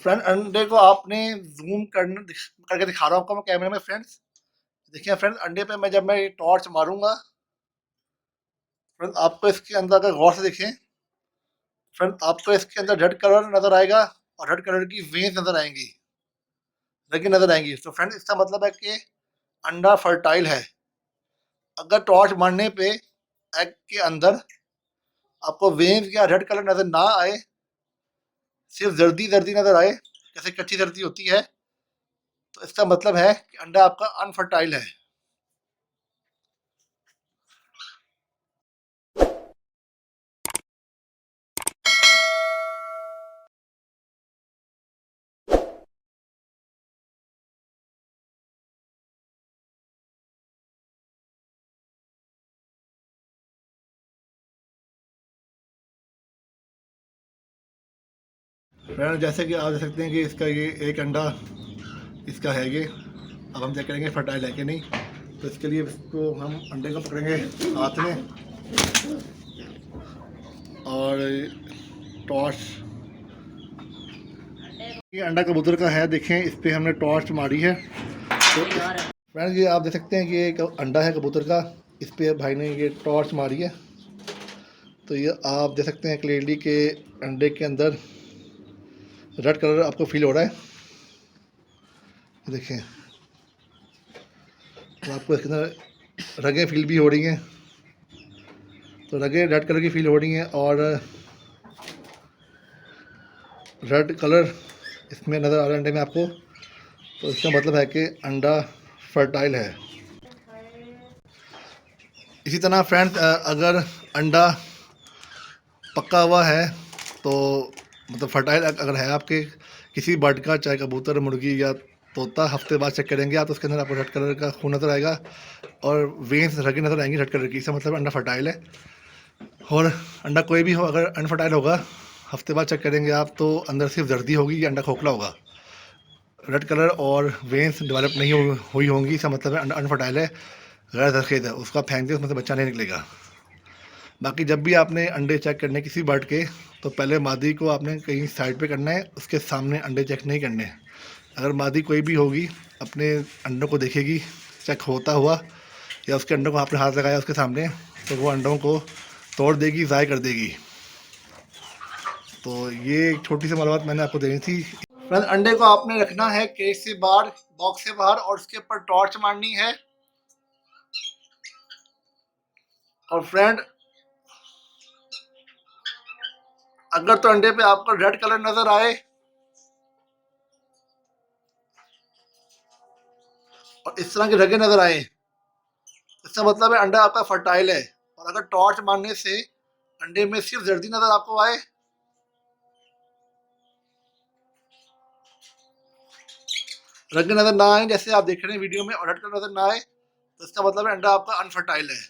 Friend अंडे को आपने ज़ूम करके दिखा रहा हूँ आपको मैं कैमरे में फ्रेंड्स। देखिए फ्रेंड्स अंडे पे जब मैं ये टॉर्च मारूँगा फ्रेंड्स आपको इसके अंदर अगर गौर से देखें फ्रेंड्स आपको इसके अंदर रेड कलर नज़र आएगा और रेड कलर की वेन्स नज़र आएँगी, रगें नज़र आएँगी। तो फ्रेंड्स इसका मतलब है कि अंडा फर्टाइल है। अगर टॉर्च मारने पे एग के अंदर आपको वेन्स या रेड कलर नज़र ना आए, सिर्फ जर्दी नज़र आए जैसे कच्ची जर्दी होती है, तो इसका मतलब है कि अंडा आपका अनफर्टाइल है। फ्रेंड जैसे कि आप देख सकते हैं कि इसका ये एक अंडा इसका है ये। अब हम चेक करेंगे फर्टाइल है कि नहीं। तो इसके लिए इसको हम अंडे को पकड़ेंगे हाथ में और टॉर्च, ये अंडा कबूतर का है, देखें इस पर हमने टॉर्च मारी है। तो फ्रेंड ये आप देख सकते हैं कि ये अंडा है कबूतर का, इस पर भाई ने ये टॉर्च मारी है। तो ये आप देख सकते हैं क्लियरली कि अंडे के अंदर रेड कलर आपको फील हो रहा है, देखें। तो आपको इसके अंदर रगें फील भी हो रही हैं, तो रगें रेड कलर की फील हो रही हैं और रेड कलर इसमें नज़र आ रहा है अंडे में आपको। तो इसका मतलब है कि अंडा फर्टाइल है। इसी तरह फ्रेंड्स अगर अंडा पका हुआ है तो मतलब फर्टाइल अगर है आपके किसी बर्ड का, चाहे कबूतर, मुर्गी या तोता, हफ्ते बाद चेक करेंगे आप तो उसके अंदर आपको रेड कलर का खून नज़र आएगा और वेन्स रगें नज़र आएंगी रेड कलर की। इसका मतलब अंडा फर्टाइल है। और अंडा कोई भी हो अगर अनफर्टाइल होगा, हफ्ते बाद चेक करेंगे आप तो अंदर सिर्फ जर्दी होगी या अंडा खोखला होगा, रेड कलर और वेन्स डेवलप नहीं हुई होंगी। इसका मतलब है अंडा अनफर्टाइल है, गैर जरखेज़ है, उसका फेंक दे उसमें से बच्चा नहीं निकलेगा। बाकी जब भी आपने अंडे चेक करने किसी बर्ड के, तो पहले मादी को आपने कहीं साइड पे करना है, उसके सामने अंडे चेक नहीं करने। अगर मादी कोई भी होगी अपने अंडों को देखेगी चेक होता हुआ या उसके अंडों को आपने हाथ लगाया उसके सामने, तो वो अंडों को तोड़ देगी, ज़ाय कर देगी। तो ये एक छोटी सी मालूमात मैंने आपको देनी थी। फ्रेंड अंडे को आपने रखना है केज से बाहर, बॉक्स से बाहर, और उसके ऊपर टॉर्च मारनी है। और फ्रेंड अगर तो अंडे पे आपको रेड कलर नजर आए और इस तरह की रगें नजर आए, इसका मतलब है अंडा आपका फर्टाइल है। और अगर टॉर्च मारने से अंडे में सिर्फ जर्दी नजर आपको आए, रगें नजर ना आए जैसे आप देख रहे हैं वीडियो में, और रेड कलर नजर ना आए, तो इसका मतलब है अंडा आपका अनफर्टाइल है।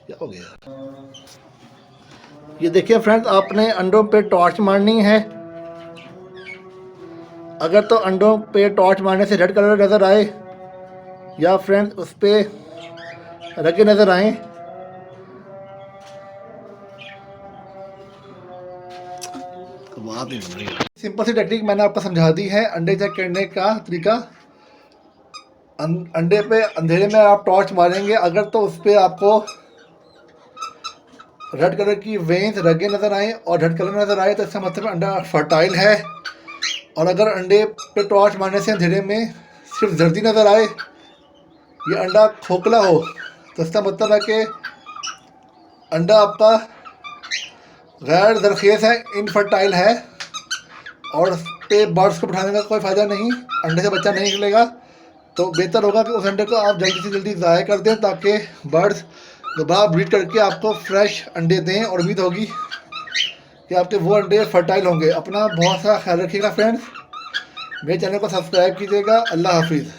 क्या हो गया? ये देखिए फ्रेंड्स आपने अंडों पे टॉर्च मारनी है। अगर तो अंडों पे टॉर्च मारने से रेड कलर नज़र आए या फ्रेंड्स उस पर रगे नज़र आए, तो बात नहीं बन रही। सिंपल सी टेक्निक मैंने आपको समझा दी है अंडे चेक करने का तरीका। अंडे पे अंधेरे में आप टॉर्च मारेंगे, अगर तो उस पर आपको रेड कलर की वेन्स रगे नज़र आए और रेड कलर नज़र आए, तो इसका मतलब अंडा फर्टाइल है। और अगर अंडे पे टॉर्च मारने से अंधेरे में सिर्फ जर्दी नज़र आए, ये अंडा खोखला हो, तो इसका मतलब है कि अंडा आपका गैर जरखेज़ है, इनफर्टाइल है, और पे बर्ड्स को बिठाने का कोई फ़ायदा नहीं, अंडे से बच्चा नहीं निकलेगा। तो बेहतर होगा कि उस अंडे को आप जल्दी से जल्दी ज़ाया कर दें ताकि बर्ड्स दोबारा ब्रीड करके आपको फ्रेश अंडे दें, और उम्मीद होगी कि आपके वो अंडे फर्टाइल होंगे। अपना बहुत सारा ख्याल रखिएगा फ्रेंड्स, मेरे चैनल को सब्सक्राइब कीजिएगा। अल्लाह हाफिज़।